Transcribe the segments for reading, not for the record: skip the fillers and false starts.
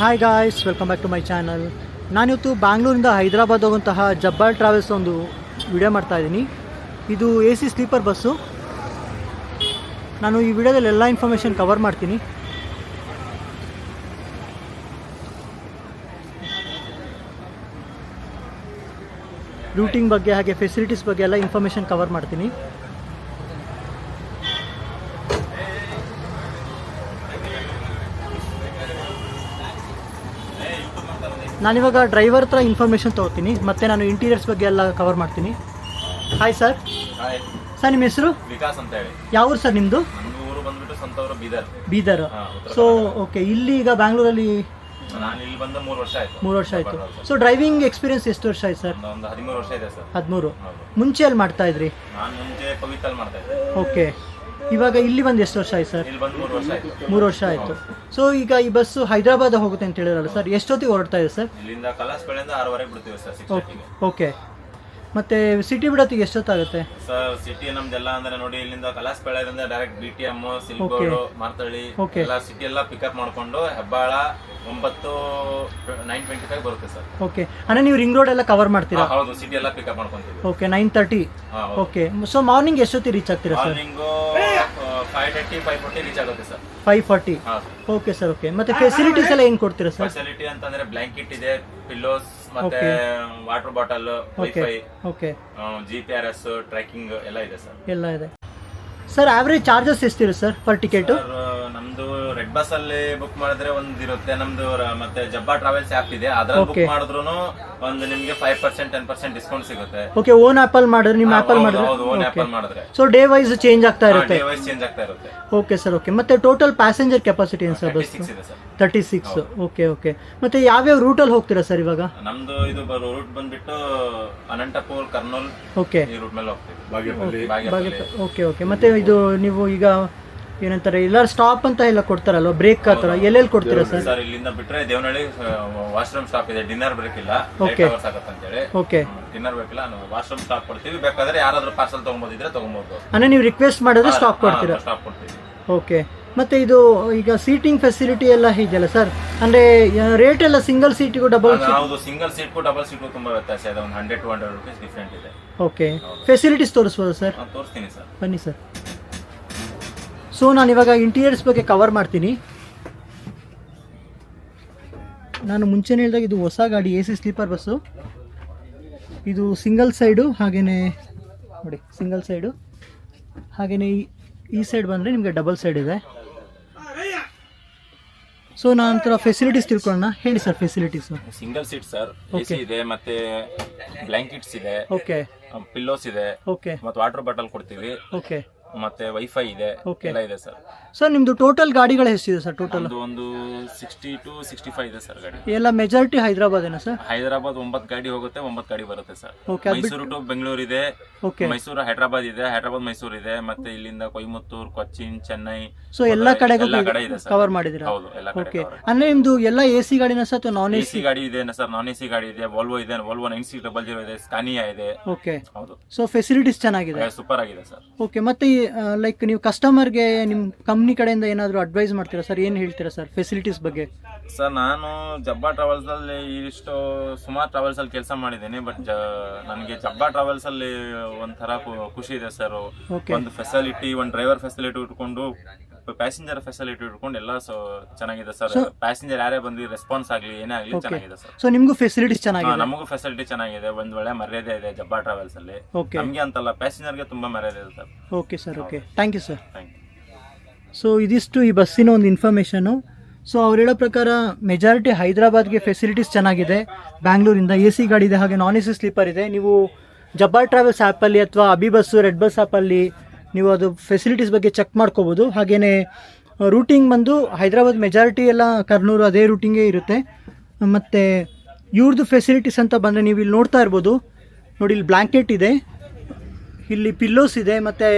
Hi guys, welcome back to my channel. ನಾನಿವತ್ತು ಬ್ಯಾಂಗ್ಳೂರಿಂದ ಹೈದರಾಬಾದ್ ಹೋಗುವಂತಹ ಜಬ್ಬಾರ್ ಟ್ರಾವೆಲ್ಸ್ ಒಂದು ವಿಡಿಯೋ ಮಾಡ್ತಾಯಿದ್ದೀನಿ. ಇದು AC ಸ್ಲೀಪರ್ ಬಸ್ಸು. ನಾನು ಈ ವಿಡಿಯೋದಲ್ಲಿ ಎಲ್ಲ ಇನ್ಫಾರ್ಮೇಷನ್ ಕವರ್ ಮಾಡ್ತೀನಿ. ರೂಟಿಂಗ್ ಬಗ್ಗೆ ಹಾಗೆ ಫೆಸಿಲಿಟೀಸ್ ಬಗ್ಗೆ ಎಲ್ಲ ಇನ್ಫಾರ್ಮೇಷನ್ ಕವರ್ ಮಾಡ್ತೀನಿ. ನಾನಿವಾಗ ಡ್ರೈವರ್ ಹತ್ರ ಇನ್ಫಾರ್ಮೇಷನ್ ತೊಗೋತೀನಿ, ಮತ್ತು ನಾನು ಇಂಟೀರಿಯರ್ಸ್ ಬಗ್ಗೆ ಎಲ್ಲ ಕವರ್ ಮಾಡ್ತೀನಿ. Hi sir. ಸರ್, ನಿಮ್ಮ ಹೆಸರು? ವಿಕಾಸ್ ಅಂತ ಹೇಳಿ. ಯಾವ ಊರು ಸರ್ ನಿಮ್ಮದು? ಊರು ಬಂದ್ಬಿಟ್ಟು ಸಂತೂರು ಬೀದರ್. ಸೊ ಓಕೆ, ಇಲ್ಲಿ ಈಗ ಬ್ಯಾಂಗ್ಳೂರಲ್ಲಿ ನಾನು ಇಲ್ಲಿ ಬಂದ 3 ವರ್ಷ ಆಯ್ತು. 3 ವರ್ಷ ಆಯಿತು. ಸೊ ಡ್ರೈವಿಂಗ್ ಎಕ್ಸ್ಪೀರಿಯನ್ಸ್ ಎಷ್ಟು ವರ್ಷ ಆಯ್ತು ಸರ್? ಒಂದು 13 ವರ್ಷ ಇದೆ ಸರ್. 13. ಮುಂಚೆ ಎಲ್ಲಿ ಮಾಡ್ತಾ ಇದ್ರಿ? ನಾನು ಮುಂಚೆ ಪವಿತ್ರಲ್ಲಿ ಮಾಡ್ತಾ ಇದ್ದೆ. ಓಕೆ, ಇವಾಗ ಇಲ್ಲಿ ಬಂದು ಎಷ್ಟು ವರ್ಷ ಆಯ್ತು ಸರ್? ಇಲ್ಲಿ ಬಂದು 3 ವರ್ಷ ಆಯ್ತು. 3 ವರ್ಷ ಆಯಿತು. ಸೊ ಈಗ ಈ ಬಸ್ಸು ಹೈದರಾಬಾದ್ ಹೋಗುತ್ತೆ ಅಂತ ಹೇಳಿದ್ರಲ್ಲ ಸರ್, ಎಷ್ಟೊತ್ತಿಗೆ ಹೊರಡ್ತಾ ಇದೆ ಸರ್? ಇಲ್ಲಿಂದ ಕಲಾಸ್ಪೇಟೆಯಿಂದ 6:30 ಬಿಡ್ತೀವಿ ಸರ್. 6:30ಗೆ. ಓಕೆ, ಮತ್ತೆ ಸಿಟಿ ಬಿಡೋತ್ತಿಗೆ ಎಷ್ಟೊತ್ತಾಗುತ್ತೆ ಸರ್? ಸಿಟಿ ನಮ್ದೆಲ್ಲ ಅಂದ್ರೆ ನೋಡಿ, ಇಲ್ಲಿಂದ ಕಲಾಸ್ಪೇಟೆಯಿಂದ ಡೈರೆಕ್ಟ್ BTM, ಸಿಲ್ಗೋಡು, ಮಾರ್ತಳ್ಳಿ ಎಲ್ಲ ಸಿಟಿ ಎಲ್ಲ ಪಿಕಪ್ ಮಾಡ್ಕೊಂಡು ಹೆಬ್ಬಾಳ 9:25 ಬರುತ್ತೆ ಸರ್. ಓಕೆ, ಅಂದ್ರೆ ನೀವು ರಿಂಗ್ ರೋಡ್ ಎಲ್ಲ ಕವರ್ ಮಾಡ್ತೀರಾ? ಹೌದು, ಸಿಟಿ ಎಲ್ಲ ಪಿಕಪ್ ಮಾಡ್ಕೊಂತೀವಿ. ಓಕೆ, 9:30. ಓಕೆ, ಸೊ ಮಾರ್ನಿಂಗ್ ಎಷ್ಟೊತ್ತಿಗೆ ರೀಚ್ ಆಗ್ತೀರಾ ಸರ್? ಮಾರ್ನಿಂಗ್ 5:30, 5:40 ರೀಚ್ ಆಗುತ್ತೆ ಸರ್. 5:40. Okay sir. ಓಕೆ, ಮತ್ತೆ ಫೆಸಿಲಿಟೀಸ್ ಎಲ್ಲ ಏನು ಕೊಡ್ತೀರಾ ಸರ್? ಫೆಸಿಲಿಟಿ ಅಂತಂದ್ರೆ ಬ್ಲಾಂಕೆಟ್ ಇದೆ, ಪಿಲ್ಲೋಸ್, ಮತ್ತೆ water bottle, wifi, okay, GPS, tracking ಎಲ್ಲ ಇದೆ ಸರ್. ಎಲ್ಲ ಇದೆ ಸರ್. ಆವ್ರೇಜ್ ಚಾರ್ಜಸ್ ಎಷ್ಟಿರುತ್ತೆ ಸರ್ ಪರ್ ಟಿಕೆಟ್? ನಮ್ದು ರೆಡ್ ಬಸ್ ಅಲ್ಲಿ ಬುಕ್ ಮಾಡಿದ್ರೆ ಒಂದಿರುತ್ತೆ ನಮ್ದು, ಮತ್ತೆ ಜಬ್ಬಾ ಟ್ರಾವೆಲ್ಸ್ ಆಪ್ ಇದೆ, ಅದ್ರಲ್ಲಿ ಬುಕ್ ಮಾಡಿದ್ರು ಒಂದು ನಿಮ್ಗೆ 5% 10% ಡಿಸ್ಕೌಂಟ್ ಸಿಗುತ್ತೆ. ಓಕೆ, ಓನ್ ಆಪಲ್ ಮಾಡಿದ್ರೆ ನಿಮ್ಮ ಆಪಲ್ ಮಾಡಿದ್ರೆ? ಹೌದು, ಓನ್ ಆಪಲ್ ಮಾಡಿದ್ರೆ. ಸೊ ಡೇ ವೈಸ್ ಚೇಂಜ್ ಆಗ್ತಾ ಇರುತ್ತೆ? ಡೇ ವೈಸ್ ಚೇಂಜ್ ಆಗ್ತಾ ಇರುತ್ತೆ. Okay sir. ಓಕೆ, ಮತ್ತೆ ಟೋಟಲ್ ಪ್ಯಾಸೆಂಜರ್ ಕೆಪಾಸಿಟಿ ಏನು ಸರ್ ಬಸ್? 36 ಇದೆ ಸರ್. 36. ಓಕೆ. ಓಕೆ, ಮತ್ತೆ ಯಾವ್ಯಾವ ರೂಟಲ್ಲಿ ಹೋಗ್ತೀರಾ ಸರ್ ಇವಾಗ? ನಮ್ದು ಇದು ರೂಟ್ ಬಂದ್ಬಿಟ್ಟು ಅನಂತಪುರ್, ಕರ್ನೂಲ್, ಓಕೆ, ಈ ರೂಟ್ ಮೇಲೆ ಹೋಗ್ತೀವಿ. ಓಕೆ. ಓಕೆ, ಮತ್ತೆ ಇದು ನೀವು ಈಗ ಏನಂತಾರೆ, ಎಲ್ಲ ಸ್ಟಾಪ್ ಅಂತ ಎಲ್ಲ ಕೊಡ್ತಾರಲ್ವ, ಬ್ರೇಕ್ ಆ ಥರ ಎಲ್ಲೆಲ್ಲಿ ಕೊಡ್ತೀರಾ ಸರ್? ಸರ್, ಇಲ್ಲಿಂದ ಬಿಟ್ರೆ ದೇವನಹಳ್ಳಿ ವಾಶ್ರೂಮ್ ಸ್ಟಾಪ್ ಇದೆ. ಡಿನ್ನರ್ ಬ್ರೇಕ್ ಇಲ್ಲ, ಓಕೆ ಆಗುತ್ತೆ ಅಂತ ಹೇಳಿ. ಓಕೆ, ಡಿನ್ನರ್ ಬ್ರೇಕ್ ಇಲ್ಲ, ನಾವು ವಾಶ್ರೂಮ್ ಸ್ಟಾಪ್ ಕೊಡ್ತೀವಿ. ಬೇಕಾದ್ರೆ ಯಾರಾದ್ರೂ ಪಾರ್ಸಲ್ ತಗೊಂಬೋದಿದ್ರೆ ತಗೊಂಬೋದು. ಅಂದ್ರೆ ನೀವು ರಿಕ್ವೆಸ್ಟ್ ಮಾಡಿದ್ರೆ ಸ್ಟಾಪ್ ಕೊಡ್ತೀರಾ? ಸ್ಟಾಪ್ ಕೊಡ್ತೀವಿ. ಓಕೆ, ಮತ್ತೆ ಇದು ಈಗ ಸೀಟಿಂಗ್ ಫೆಸಿಲಿಟಿ ಎಲ್ಲ ಇದೆಯಲ್ಲ ಸರ್, ಅಂದ್ರೆ ರೇಟ್ ಎಲ್ಲ ಸಿಂಗಲ್ ಸೀಟಿಗೂ ಡಬಲ್ ಸೀಟ್? ಹೌದು, ಸಿಂಗಲ್ ಸೀಟ್ಗೂ ಡಬಲ್ ಸೀಟ್ಗೂ ತುಂಬಾ ವ್ಯತ್ಯಾಸ ಇದೆ. ಒಂದು 100-200 ರೂಪೀಸ್ ಡಿಫ್ರೆಂಟ್ ಇದೆ. ಓಕೆ, ಫೆಸಿಲಿಟೀಸ್ ತೋರಿಸ್ಬೋದಾ ಸರ್? ತೋರಿಸ್ತೀನಿ ಸರ್, ಬನ್ನಿ ಸರ್. ಸೊ ನಾನು ಇವಾಗ ಇಂಟೀರಿಯರ್ಸ್ ಬಗ್ಗೆ ಕವರ್ ಮಾಡ್ತೀನಿ. ನಾನು ಮುಂಚೆನೇ ಹೇಳಿದಾಗ ಇದು ಹೊಸ ಗಾಡಿ, AC ಸ್ಲೀಪರ್ ಬಸ್ಸು. ಇದು ಸಿಂಗಲ್ ಸೈಡು, ಹಾಗೆಯೇ ನೋಡಿ ಸಿಂಗಲ್ ಸೈಡು, ಹಾಗೆಯೇ ಈ ಸೈಡ್ ಬಂದರೆ ನಿಮಗೆ ಡಬಲ್ ಸೈಡ್ ಇದೆ. ಸೊ ನಂತರ ಫೆಸಿಲಿಟೀಸ್ ತಿಳ್ಕೊಳ್ಳೋಣ. ಹೇಳಿ sir facilities. Single seat sir, AC ಇದೆ, ಮತ್ತೆ ಬ್ಲಾಂಕೆಟ್ಸ್ ಇದೆ, ಓಕೆ, ಪಿಲ್ಲೋಸ್ ಇದೆ, ಓಕೆ, ಮತ್ತೆ ವಾಟರ್ ಬಾಟಲ್ ಕೊಡ್ತೀವಿ, ಓಕೆ, ಮತ್ತೆ ವೈಫೈ ಇದೆ, ಎಲ್ಲ ಇದೆ ಸರ್. ಸರ್ ನಿಮ್ದು ಟೋಟಲ್ ಗಾಡಿಗಳು ಎಷ್ಟಿದೆ ಸರ್? ಟೋಟಲ್ ಒಂದು 60 to 65 ಇದೆ ಸರ್ ಗಾಡಿ. ಎಲ್ಲ ಮೆಜಾರಿಟಿ ಹೈದರಾಬಾದೇನಾ ಸರ್? ಹೈದರಾಬಾದ್ 9 ಗಾಡಿ ಹೋಗುತ್ತೆ, 9 ಗಾಡಿ ಬರುತ್ತೆ sir. Okay, Mysuru to Bengaluru ಇದೆ, ಓಕೆ, ಮೈಸೂರು ಹೈದರಾಬಾದ್ ಇದೆ, ಹೈದರಾಬಾದ್ ಮೈಸೂರು ಇದೆ, ಮತ್ತೆ ಇಲ್ಲಿಂದ ಕೊಯಮತ್ತೂರು, ಕೊಚ್ಚಿನ್, ಚೆನ್ನೈ, ಸೊ ಎಲ್ಲ ಕಡೆಗೂ ಕಡೆ ಇದೆ ಸರ್. ಕವರ್ ಮಾಡಿದಿರಾ? ಹೌದು, ಎಲ್ಲ ಕಡೆ. ಓಕೆ, ಅಂದ್ರೆ ನಿಮ್ದು ಎಲ್ಲ AC ಗಾಡಿನ ಸರ್ ಅಥವಾ ನಾನ್ AC? ಗಾಡಿ ಇದೆ ಸರ್, ನಾನ್ AC ಗಾಡಿ ಇದೆ, ವಾಲ್ವೋ ಇದೆ, ವಾಲ್ವೋ 9600 ಇದೆ, ಸ್ಕಾನಿಯಾ ಇದೆ. ಓಕೆ, ಹೌದು. ಸೊ ಫೆಸಿಲಿಟೀಸ್ ಚೆನ್ನಾಗಿದೆ, ಸೂಪರ್ ಆಗಿದೆ ಸರ್. ಓಕೆ, ಮತ್ತೆ ಲೈಕ್ ನೀವು ಕಸ್ಟಮರ್ಗೆ ನಿಮ್ಮ ಕಂಪ್ನಿ ಕಡೆಯಿಂದ ಏನಾದರೂ ಅಡ್ವೈಸ್ ಮಾಡ್ತೀರಾ ಸರ್? ಏನು ಹೇಳ್ತೀರಾ ಸರ್ ಫೆಸಿಲಿಟೀಸ್ ಬಗ್ಗೆ? ಸರ್, ನಾನು ಜಬ್ಬಾ ಟ್ರಾವೆಲ್ಸ್ ಅಲ್ಲಿ ಇಷ್ಟು ಸುಮಾರು ಟ್ರಾವೆಲ್ಸ್ ಅಲ್ಲಿ ಕೆಲಸ ಮಾಡಿದ್ದೇನೆ, ಬಟ್ ನನಗೆ ಜಬ್ಬಾ ಟ್ರಾವೆಲ್ಸ್ ಅಲ್ಲಿ ಒಂಥರ ಖುಷಿ ಇದೆ ಸರ್. ಒಂದು ಫೆಸಿಲಿಟಿ, ಒಂದು ಡ್ರೈವರ್ ಫೆಸಿಲಿಟಿ ಇಟ್ಕೊಂಡು, ಪ್ಯಾಸೆಂಜರ್ ಫೆಸಿಲಿಟಿ ಇಟ್ಕೊಂಡು ಎಲ್ಲ ಚೆನ್ನಾಗಿದೆ ಸರ್. ಪ್ಯಾಸೆಂಜರ್ ಯಾರೇ ಬಂದು ರೆಸ್ಪಾನ್ಸ್ ಆಗಲಿ, ಏನೇ ಆಗಲಿ ಚೆನ್ನಾಗಿದೆ ಸರ್. ಸೊ ನಿಮಗೂ ಫೆಸಿಲಿಟೀಸ್ ಚೆನ್ನಾಗಿದೆ? ನಮಗೂ ಫೆಸಿಲಿಟಿ ಚೆನ್ನಾಗಿದೆ, ಒಂದು ಒಳ್ಳೆ ಮರ್ಯಾದೆ ಇದೆ ಜಬ್ಬಾ ಟ್ರಾವೆಲ್ಸ್ ಅಲ್ಲಿ. ನಮಗೆ ಅಂತಲ್ಲ, ಪ್ಯಾಸೆಂಜರ್ಗೆ ತುಂಬಾ ಮರ್ಯಾದೆ ಇದೆ sir. Okay sir. Okay, thank you sir. Thank you. So ಇದಿಷ್ಟು ಈ ಬಸ್ಸಿನ ಒಂದು ಇನ್ಫಾರ್ಮೇಷನು. ಸೊ ಅವ್ರು ಹೇಳೋ ಪ್ರಕಾರ ಮೆಜಾರಿಟಿ ಹೈದರಾಬಾದ್ಗೆ ಫೆಸಿಲಿಟೀಸ್ ಚೆನ್ನಾಗಿದೆ. ಬ್ಯಾಂಗ್ಳೂರಿಂದ AC ಗಾಡಿ ಇದೆ, ಹಾಗೆ ನಾನ್ AC ಸ್ಲೀಪರ್ ಇದೆ. ನೀವು ಜಬ್ಬಾರ್ ಟ್ರಾವೆಲ್ಸ್ ಆ್ಯಪಲ್ಲಿ ಅಥವಾ ಅಬಿ ಬಸ್ಸು, ರೆಡ್ ಬಸ್ ಆ್ಯಪಲ್ಲಿ ನೀವು ಅದು ಫೆಸಿಲಿಟೀಸ್ ಬಗ್ಗೆ ಚೆಕ್ ಮಾಡ್ಕೋಬೋದು. ಹಾಗೆಯೇ ರೂಟಿಂಗ್ ಬಂದು ಹೈದರಾಬಾದ್ ಮೆಜಾರಿಟಿ ಎಲ್ಲ ಕರ್ನೂರು ಅದೇ ರೂಟಿಂಗೇ ಇರುತ್ತೆ. ಮತ್ತು ಇವ್ರದ್ದು ಫೆಸಿಲಿಟೀಸ್ ಅಂತ ಬಂದರೆ ನೀವು ಇಲ್ಲಿ ನೋಡ್ತಾ ಇರ್ಬೋದು ನೋಡಿ, ಇಲ್ಲಿ ಬ್ಲ್ಯಾಂಕೆಟ್ ಇದೆ, ಇಲ್ಲಿ ಪಿಲ್ಲೋಸ್ ಇದೆ, ಮತ್ತು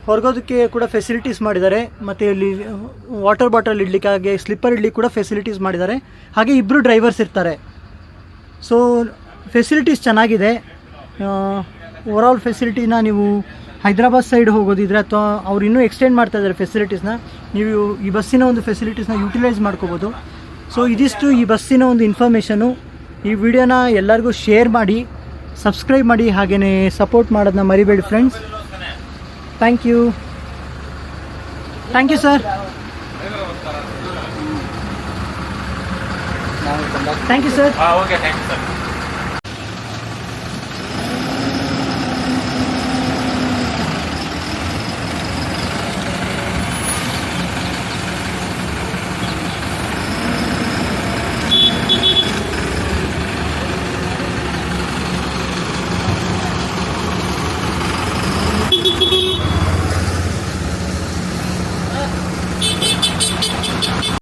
ಹೊರಗೋದಕ್ಕೆ ಕೂಡ ಫೆಸಿಲಿಟೀಸ್ ಮಾಡಿದ್ದಾರೆ. ಮತ್ತು ಇಲ್ಲಿ ವಾಟರ್ ಬಾಟಲ್ ಇಡ್ಲಿಕ್ಕೆ, ಹಾಗೆ ಸ್ಲಿಪ್ಪರ್ ಇಡ್ಲಿಕ್ಕೆ ಕೂಡ ಫೆಸಿಲಿಟೀಸ್ ಮಾಡಿದ್ದಾರೆ. ಹಾಗೆ ಇಬ್ಬರು ಡ್ರೈವರ್ಸ್ ಇರ್ತಾರೆ. ಸೊ ಫೆಸಿಲಿಟೀಸ್ ಚೆನ್ನಾಗಿದೆ. ಓವರಾಲ್ ಫೆಸಿಲಿಟಿನ ನೀವು ಹೈದರಾಬಾದ್ ಸೈಡ್ ಹೋಗೋದಿದ್ರೆ ಅಥವಾ ಅವ್ರು ಇನ್ನೂ ಎಕ್ಸ್ಟೆಂಡ್ ಮಾಡ್ತಾ ಇದ್ದಾರೆ ಫೆಸಿಲಿಟೀಸ್ನ, ನೀವು ಈ ಬಸ್ಸಿನ ಒಂದು ಫೆಸಿಲಿಟೀಸ್ನ ಯೂಟಿಲೈಸ್ ಮಾಡ್ಕೋಬೋದು. ಸೊ ಇದಿಷ್ಟು ಈ ಬಸ್ಸಿನ ಒಂದು ಇನ್ಫಾರ್ಮೇಷನು. ಈ ವಿಡಿಯೋನ ಎಲ್ಲರಿಗೂ ಶೇರ್ ಮಾಡಿ, ಸಬ್ಸ್ಕ್ರೈಬ್ ಮಾಡಿ, ಹಾಗೆಯೇ ಸಪೋರ್ಟ್ ಮಾಡೋದನ್ನ ಮರಿಬೇಡಿ friends. Thank you sir. Thank you sir. Okay thank you sir.